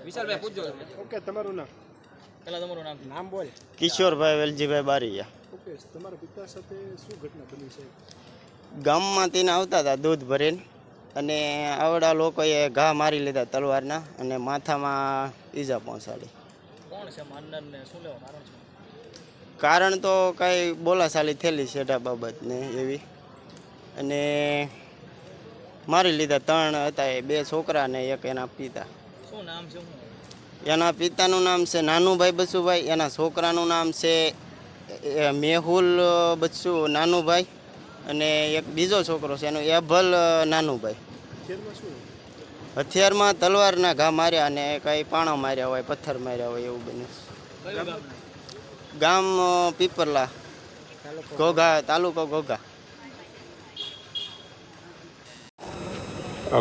વિશાલભાઈ પૂછજો. ઓકે, તમારું નામ? પેલા તમારું નામ. નામ બોલ. કિશોરભાઈ વેલજીભાઈ બારીયા. ઓકે, તમારા પિતા સાથે શું ઘટના બની છે? ગામમાંથી ને આવતા હતા દૂધ ભરીને, અને આવડા લોકોએ ઘા મારી લીધા તલવારના અને માથામાં ઈજા પહોંચાડી. કોણ છે માનનાર ને શું લેવા કારણ છે? કારણ તો કાંઈ બોલાચાલી થયેલી છે એના બાબત ને એવી, અને મારી લીધા. 3 હતા, એ 2 છોકરા ને એક એના પિતા. શું નામ છે? એના પિતાનું નામ છે નાનુભાઈ બસુભાઈ, એના છોકરાનું નામ છે મેહુલ બસુ નાનુભાઈ, અને એક બીજો છોકરો છે એનો એભલ નાનુભાઈ. ખેરમાં શું? હથિયારમાં તલવારના ઘા માર્યા અને કંઈ પાણા માર્યા હોય, પથ્થર માર્યા હોય એવું બન્યું. કયું ગામ? ગામ પીપરલા, ઘોઘા, તાલુકો ઘોઘા.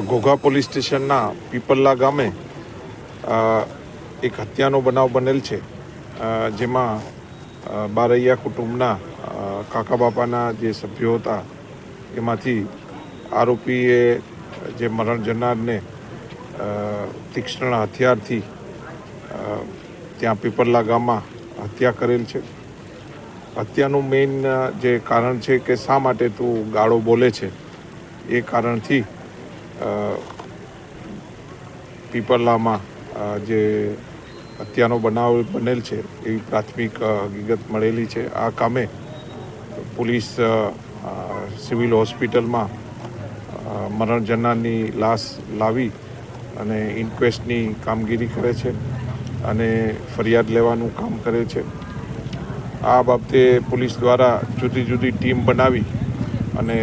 ઘોઘા પોલીસ સ્ટેશનના પીપલ્લા ગામે એક હત્યાનો બનાવ બનેલ છે, જેમાં બારૈયા કુટુંબના કાકા બાપાના જે સભ્યો હતા એમાંથી આરોપીએ જે મરણ જનારને તીક્ષ્ણ હથિયારથી ત્યાં પીપલ્લા ગામમાં હત્યા કરેલ છે. હત્યાનું મેઇન જે કારણ છે કે શા માટે તું ગાળો બોલે છે, એ કારણથી પીપલ્લામાં જે હત્યાનો બનાવ બનેલ છે એવી પ્રાથમિક હકીકત મળેલી છે. આ કામે પોલીસ સિવિલ હોસ્પિટલમાં મરણ જનારની લાશ લાવી અને ઇન્ક્વેસ્ટની કામગીરી કરે છે અને ફરિયાદ લેવાનું કામ કરે છે. આ બાબતે પોલીસ દ્વારા જુદી જુદી ટીમ બનાવી અને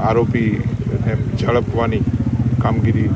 આરોપીને ઝડપવાની કામગીરી